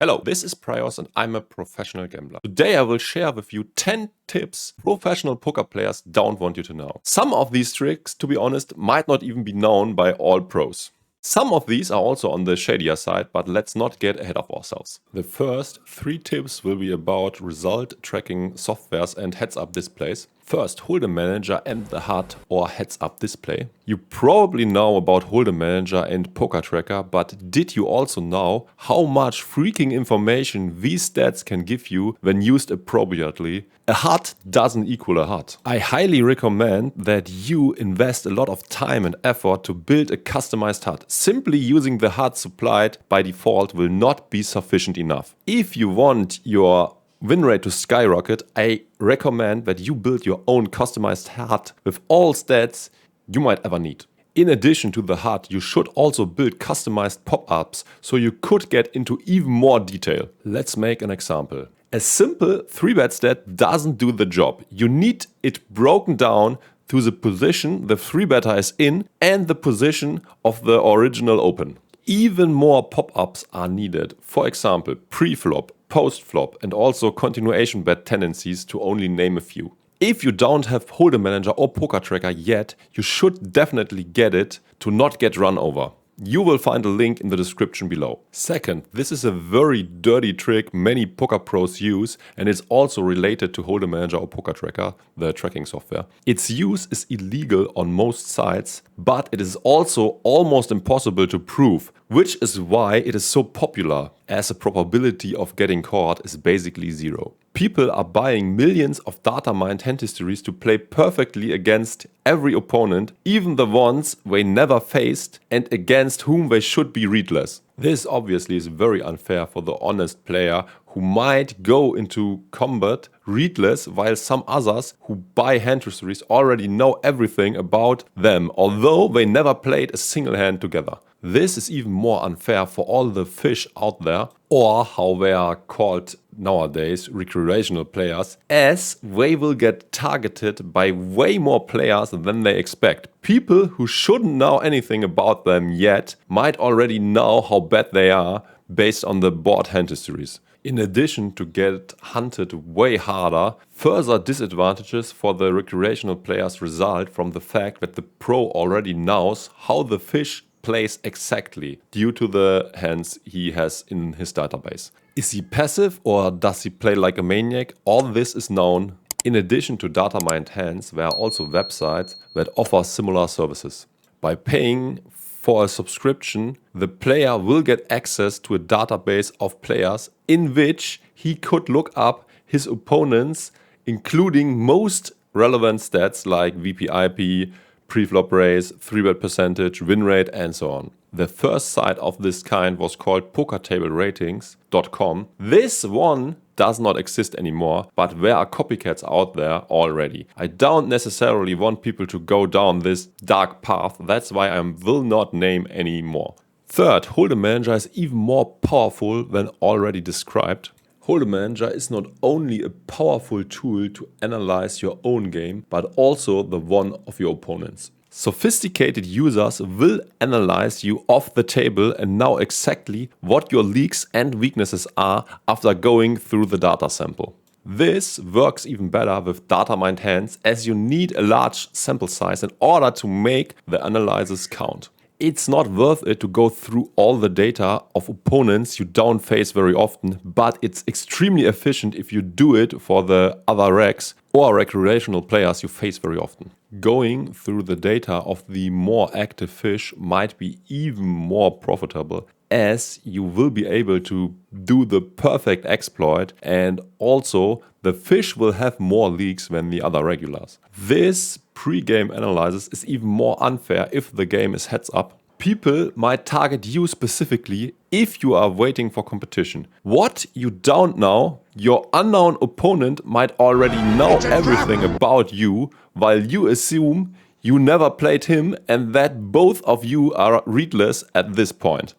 Hello, this is Praios and I'm a professional gambler. Today I will share with you 10 tips professional poker players don't want you to know. Some of these tricks, to be honest, might not even be known by all pros. Some of these are also on the shadier side, but let's not get ahead of ourselves. The first 3 tips will be about result tracking softwares and heads-up displays. First, Holdem Manager and the HUD or heads-up display. You probably know about Holdem Manager and Pokertracker, but did you also know how much freaking information these stats can give you when used appropriately? A HUD doesn't equal a HUD. I highly recommend that you invest a lot of time and effort to build a customized HUD. Simply using the HUD supplied by default will not be sufficient enough. If you want your win rate to skyrocket, I recommend that you build your own customized HUD with all stats you might ever need. In addition to the HUD, you should also build customized pop-ups so you could get into even more detail. Let's make an example. A simple 3-bet stat doesn't do the job. You need it broken down to the position the 3-better is in and the position of the original open. Even more pop-ups are needed. For example, pre-flop, post-flop, and also continuation bet tendencies, to only name a few. If you don't have Holdem Manager or Pokertracker yet, you should definitely get it to not get run over. You will find a link in the description below. Second, this is a very dirty trick many poker pros use, and it's also related to Holdem Manager or Pokertracker, the tracking software. Its use is illegal on most sites, but it is also almost impossible to prove, which is why it is so popular, as the probability of getting caught is basically zero. People are buying millions of data mined Handhistories to play perfectly against every opponent, even the ones they never faced and against whom they should be readless. This obviously is very unfair for the honest player who might go into combat readless, while some others who buy Handhistories already know everything about them, although they never played a single hand together. This is even more unfair for all the fish out there, or how they are called nowadays, recreational players, as they will get targeted by way more players than they expect. People who shouldn't know anything about them yet might already know how bad they are based on the board Handhistories. In addition to get hunted way harder, further disadvantages for the recreational players result from the fact that the pro already knows how the fish plays exactly due to the hands he has in his database. Is he passive or does he play like a maniac? All this is known. In addition to data mined hands, there are also websites that offer similar services. By paying for a subscription, the player will get access to a database of players in which he could look up his opponents, including most relevant stats like VPIP, pre-flop raise, 3-bet percentage, win rate, and so on. The first site of this kind was called pokertableratings.com. This one does not exist anymore, but there are copycats out there already. I don't necessarily want people to go down this dark path, that's why I will not name any more. Third, Holdem Manager is even more powerful than already described. Holdem Manager is not only a powerful tool to analyze your own game, but also the one of your opponents. Sophisticated users will analyze you off the table and know exactly what your leaks and weaknesses are after going through the data sample. This works even better with data mined hands, as you need a large sample size in order to make the analysis count. It's not worth it to go through all the data of opponents you don't face very often, but it's extremely efficient if you do it for the other recs or recreational players you face very often. Going through the data of the more active fish might be even more profitable, as you will be able to do the perfect exploit, and also the fish will have more leaks than the other regulars. This pre-game analysis is even more unfair if the game is heads up. People might target you specifically if you are waiting for competition. What you don't know, your unknown opponent might already know everything about you, while you assume you never played him and that both of you are readless at this point.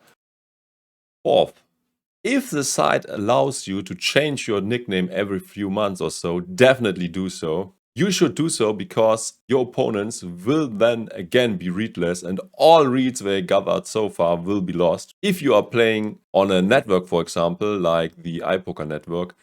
Fourth, if the site allows you to change your nickname every few months or so, definitely do so. You should do so because your opponents will then again be readless and all reads they gathered so far will be lost. If you are playing on a network, for example, like the iPoker network,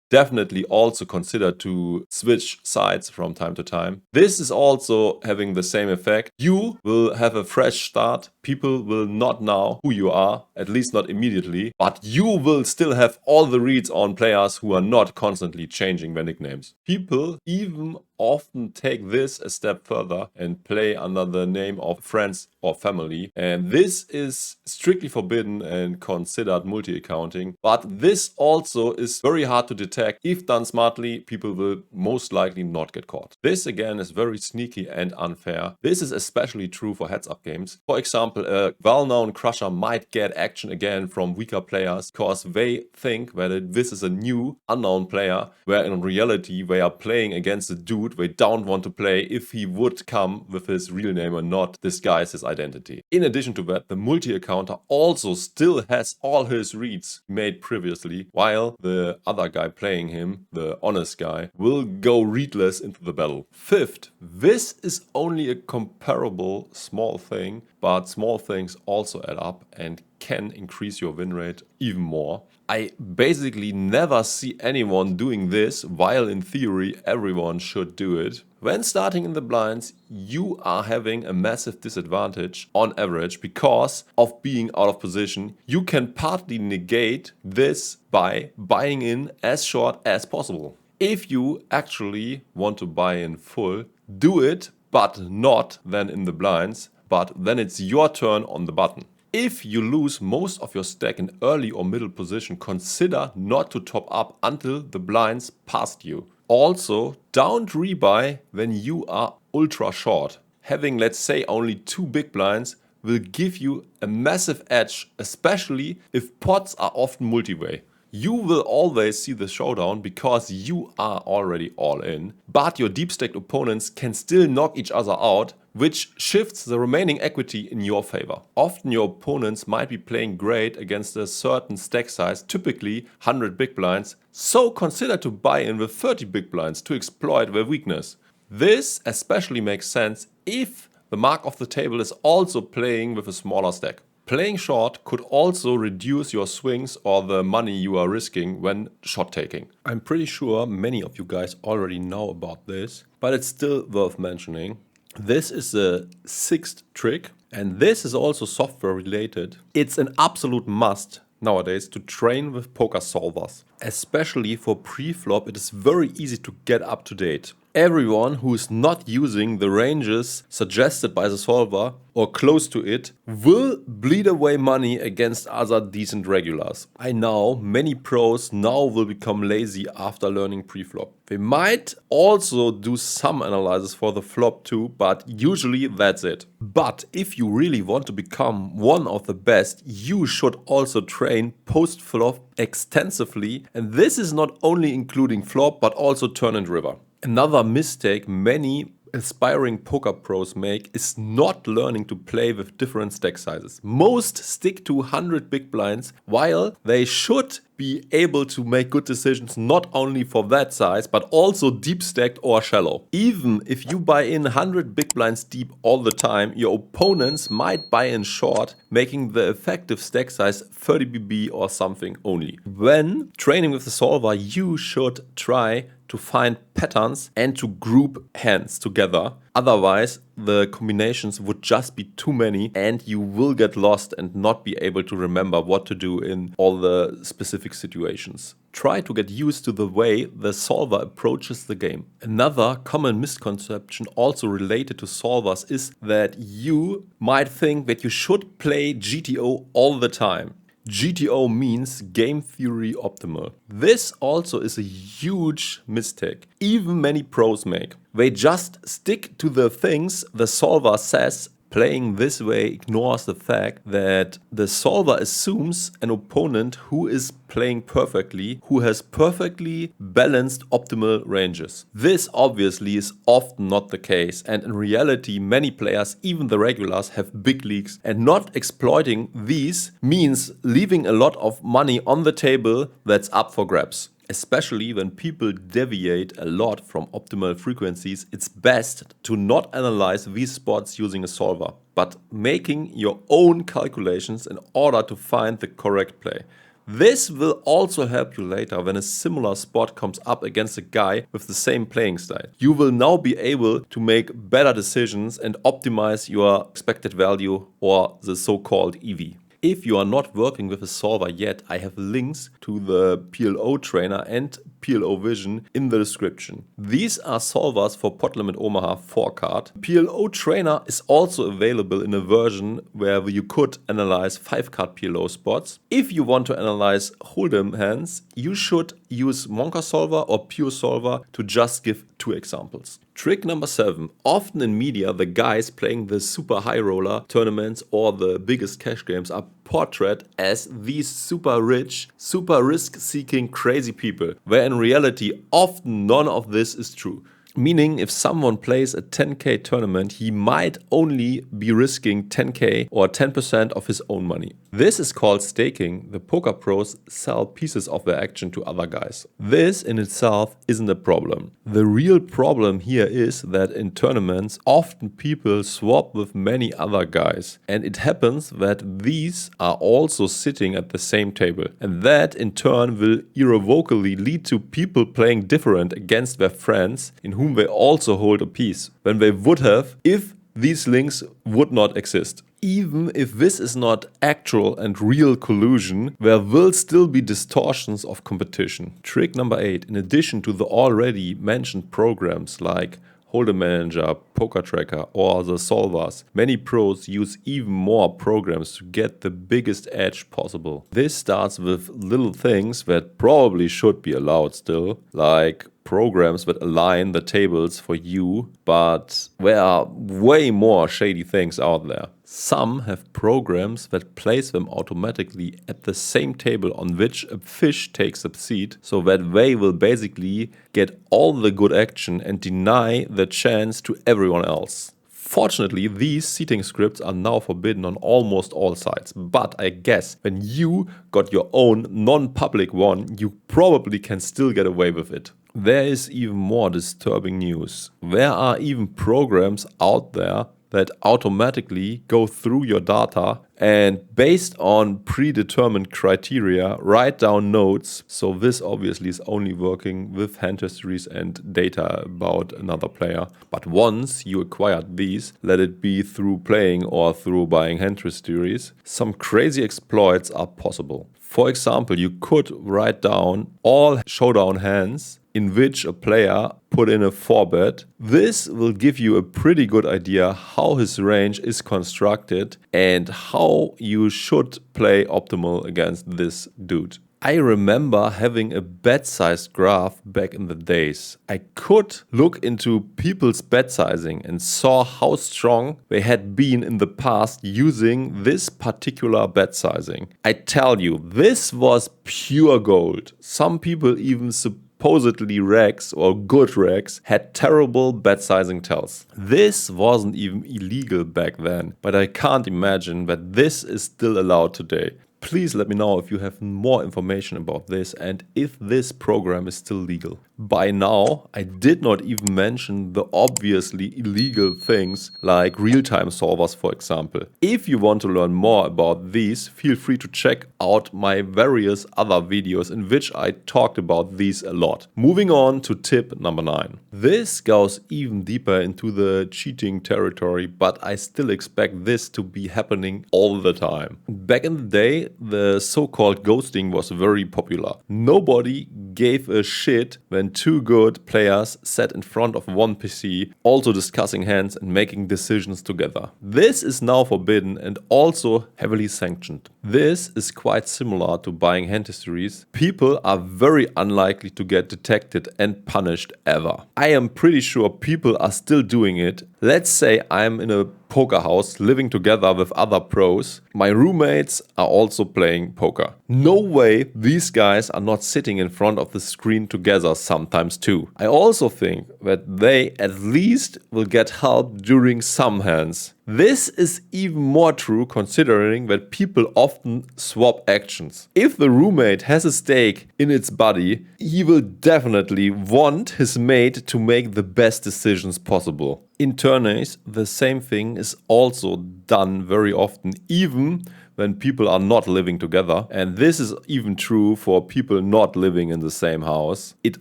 definitely also consider to switch sides from time to time. This is also having the same effect. You will have a fresh start. People will not know who you are, at least not immediately, but you will still have all the reads on players who are not constantly changing their nicknames. People even often take this a step further and play under the name of friends or family, and this is strictly forbidden and considered multi-accounting, but this also is very hard to detect. If done smartly, people will most likely not get caught. This again is very sneaky and unfair. This is especially true for heads-up games. For example, a well-known crusher might get action again from weaker players because they think that this is a new unknown player, where in reality they are playing against a dude they don't want to play if he would come with his real name and not disguise his identity. In addition to that, the multi-accounter also still has all his reads made previously, while the other guy playing him, the honest guy, will go readless into the battle. Fifth, this is only a comparable small thing, but small things also add up and can increase your win rate even more. I basically never see anyone doing this, while in theory everyone should do it. When starting in the blinds, you are having a massive disadvantage on average because of being out of position. You can partly negate this by buying in as short as possible. If you actually want to buy in full, do it, but not then in the blinds, but then it's your turn on the button. If you lose most of your stack in early or middle position, consider not to top up until the blinds passed you. Also, don't rebuy when you are ultra short. Having, let's say, only 2 big blinds will give you a massive edge, especially if pots are often multi-way. You will always see the showdown because you are already all in, but your deep stacked opponents can still knock each other out, which shifts the remaining equity in your favor. Often your opponents might be playing great against a certain stack size, typically 100 big blinds, so consider to buy in with 30 big blinds to exploit their weakness. This especially makes sense if the mark of the table is also playing with a smaller stack. Playing short could also reduce your swings or the money you are risking when shot taking. I'm pretty sure many of you guys already know about this, but it's still worth mentioning. This is the 6th trick, and this is also software related. It's an absolute must nowadays to train with poker solvers. Especially for pre-flop, it is very easy to get up to date. Everyone who is not using the ranges suggested by the solver or close to it will bleed away money against other decent regulars. I know many pros now will become lazy after learning pre-flop. They might also do some analysis for the flop too, but usually that's it. But if you really want to become one of the best, you should also train post-flop extensively, and this is not only including flop but also turn and river. Another mistake many aspiring poker pros make is not learning to play with different stack sizes. Most stick to 100 big blinds, while they should be able to make good decisions not only for that size, but also deep stacked or shallow. Even if you buy in 100 big blinds deep all the time, your opponents might buy in short, making the effective stack size 30 BB or something only. When training with the solver, you should try to find patterns and to group hands together. Otherwise, the combinations would just be too many and you will get lost and not be able to remember what to do in all the specific situations. Try to get used to the way the solver approaches the game. Another common misconception also related to solvers is that you might think that you should play GTO all the time. GTO means game theory optimal. This also is a huge mistake even many pros make. They just stick to the things the solver says. Playing this way ignores the fact that the solver assumes an opponent who is playing perfectly, who has perfectly balanced optimal ranges. This obviously is often not the case, and in reality many players, even the regulars, have big leagues, and not exploiting these means leaving a lot of money on the table that's up for grabs. Especially when people deviate a lot from optimal frequencies, it's best to not analyze these spots using a solver, but making your own calculations in order to find the correct play. This will also help you later when a similar spot comes up against a guy with the same playing style. You will now be able to make better decisions and optimize your expected value, or the so-called EV. If you are not working with a solver yet, I have links to the PLO Trainer and PLO Vision in the description. These are solvers for Pot Limit Omaha 4-card. PLO Trainer is also available in a version where you could analyze 5-card PLO spots. If you want to analyze Holdem hands, you should use Monka Solver or Pure Solver, to just give 2 examples. Trick number 7. Often in media, the guys playing the super high roller tournaments or the biggest cash games are portrayed as these super rich, super risk-seeking crazy people, where in reality often none of this is true. Meaning, if someone plays a 10k tournament, he might only be risking 10k or 10% of his own money. This is called staking. The poker pros sell pieces of their action to other guys. This in itself isn't a problem. The real problem here is that in tournaments, often people swap with many other guys. And it happens that these are also sitting at the same table. And that in turn will irrevocably lead to people playing different against their friends in whom they also hold a piece, when they would have if these links would not exist. Even if this is not actual and real collusion, there will still be distortions of competition. Trick number 8. In addition to the already mentioned programs like Holdem Manager, Pokertracker, or the solvers, many pros use even more programs to get the biggest edge possible. This starts with little things that probably should be allowed still, like programs that align the tables for you, but there are way more shady things out there. Some have programs that place them automatically at the same table on which a fish takes a seat, so that they will basically get all the good action and deny the chance to everyone else. Fortunately, these seating scripts are now forbidden on almost all sites, but I guess when you got your own non-public one, you probably can still get away with it. There is even more disturbing news. There are even programs out there that automatically go through your data and based on predetermined criteria write down notes. So this obviously is only working with Handhistories and data about another player. But once you acquired these, let it be through playing or through buying Handhistories, some crazy exploits are possible. For example, you could write down all showdown hands in which a player put in a 4-bet. This will give you a pretty good idea how his range is constructed and how you should play optimal against this dude. I remember having a bet size graph back in the days. I could look into people's bet sizing and saw how strong they had been in the past using this particular bet sizing. I tell you, this was pure gold. Some people even supposedly regs or good regs had terrible bet sizing tells. This wasn't even illegal back then, but I can't imagine that this is still allowed today. Please let me know if you have more information about this and if this program is still legal. By now, I did not even mention the obviously illegal things like real-time solvers, for example. If you want to learn more about these, feel free to check out my various other videos in which I talked about these a lot. Moving on to tip number 9. This goes even deeper into the cheating territory, but I still expect this to be happening all the time. Back in the day, the so-called ghosting was very popular. Nobody gave a shit when 2 good players sat in front of one PC, also discussing hands and making decisions together. This is now forbidden and also heavily sanctioned. This is quite similar to buying Handhistories. People are very unlikely to get detected and punished ever. I am pretty sure people are still doing it. Let's say I'm in a poker house living together with other pros. My roommates are also playing poker. No way these guys are not sitting in front of the screen together sometimes too. I also think that they at least will get help during some hands. This is even more true considering that people often swap actions. If the roommate has a stake in its body, he will definitely want his mate to make the best decisions possible. In tourneys, the same thing is also done very often, even when people are not living together. And this is even true for people not living in the same house. It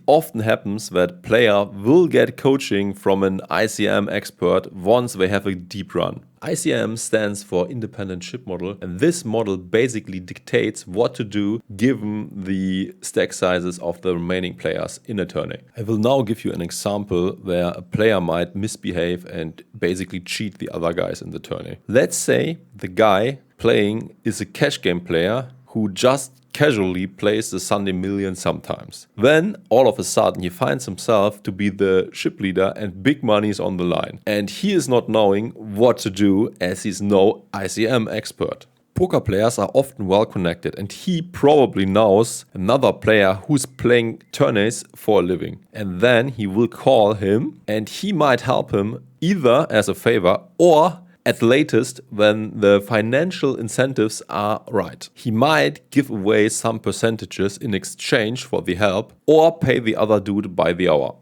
often happens that player will get coaching from an ICM expert once they have a deep run. ICM stands for Independent Ship Model, and this model basically dictates what to do given the stack sizes of the remaining players in a tourney. I will now give you an example where a player might misbehave and basically cheat the other guys in the tourney. Let's say the guy playing is a cash game player who just casually plays the Sunday Million sometimes. Then, all of a sudden, he finds himself to be the ship leader and big money is on the line. And he is not knowing what to do as he's no ICM expert. Poker players are often well connected and he probably knows another player who's playing tourneys for a living. And then he will call him and he might help him either as a favor or at latest when the financial incentives are right. He might give away some percentages in exchange for the help or pay the other dude by the hour.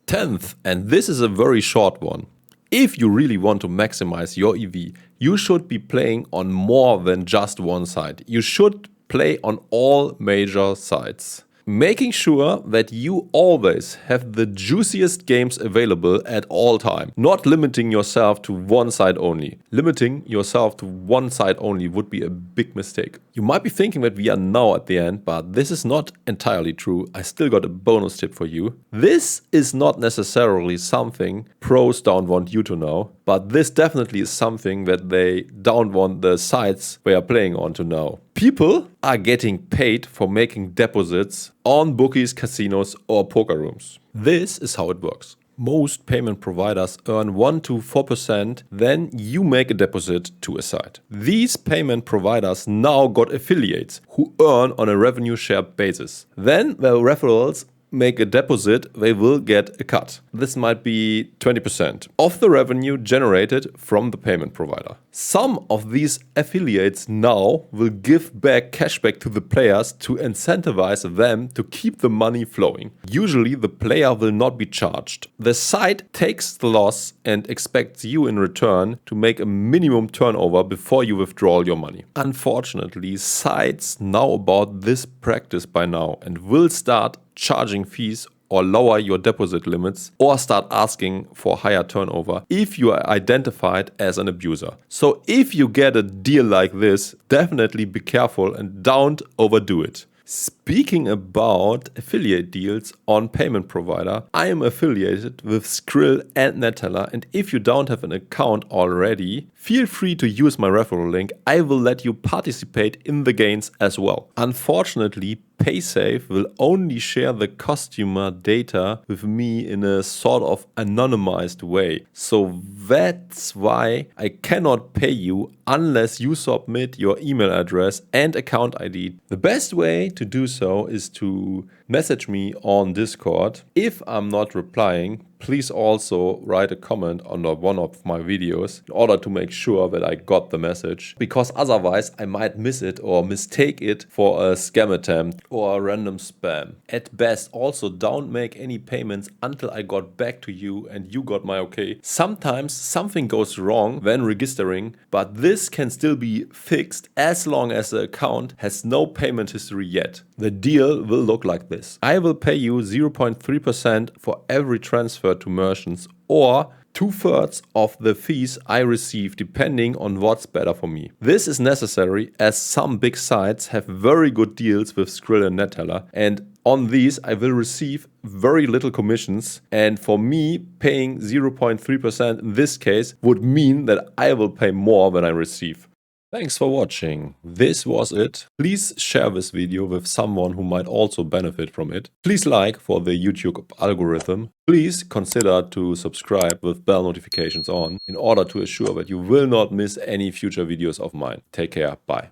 10th, and this is a very short one. If you really want to maximize your EV, you should be playing on more than just one side. You should play on all major sides. Making sure that you always have the juiciest games available at all time. Not limiting yourself to one side only. Limiting yourself to one side only would be a big mistake. You might be thinking that we are now at the end, but this is not entirely true. I still got a bonus tip for you. This is not necessarily something pros don't want you to know, but this definitely is something that they don't want the sites they are playing on to know. People are getting paid for making deposits on bookies, casinos, or poker rooms. This is how it works. Most payment providers earn 1 to 4%, then you make a deposit to a site. These payment providers now got affiliates who earn on a revenue share basis. Then the referrals make a deposit, they will get a cut. This might be 20% of the revenue generated from the payment provider. Some of these affiliates now will give back cashback to the players to incentivize them to keep the money flowing. Usually the player will not be charged. The site takes the loss and expects you in return to make a minimum turnover before you withdraw your money. Unfortunately, sites know about this practice by now and will start charging fees or lower your deposit limits or start asking for higher turnover if you are identified as an abuser. So if you get a deal like this, definitely be careful and don't overdo it. Speaking about affiliate deals on payment provider, I am affiliated with Skrill and Neteller, and if you don't have an account already, feel free to use my referral link. I will let you participate in the gains as well. Unfortunately, PaySafe will only share the customer data with me in a sort of anonymized way. So that's why I cannot pay you unless you submit your email address and account ID. The best way to do so is to message me on Discord. If I'm not replying, please also write a comment under one of my videos in order to make sure that I got the message, because otherwise I might miss it or mistake it for a scam attempt or a random spam. At best, also don't make any payments until I got back to you and you got my okay. Sometimes something goes wrong when registering, but this can still be fixed as long as the account has no payment history yet. The deal will look like this. I will pay you 0.3% for every transfer to merchants, or 2/3 of the fees I receive depending on what's better for me. This is necessary as some big sites have very good deals with Skrill and Neteller, and on these I will receive very little commissions, and for me paying 0.3% in this case would mean that I will pay more than I receive. Thanks for watching. This was it. Please share this video with someone who might also benefit from it. Please like for the YouTube algorithm. Please consider to subscribe with bell notifications on in order to assure that you will not miss any future videos of mine. Take care. Bye.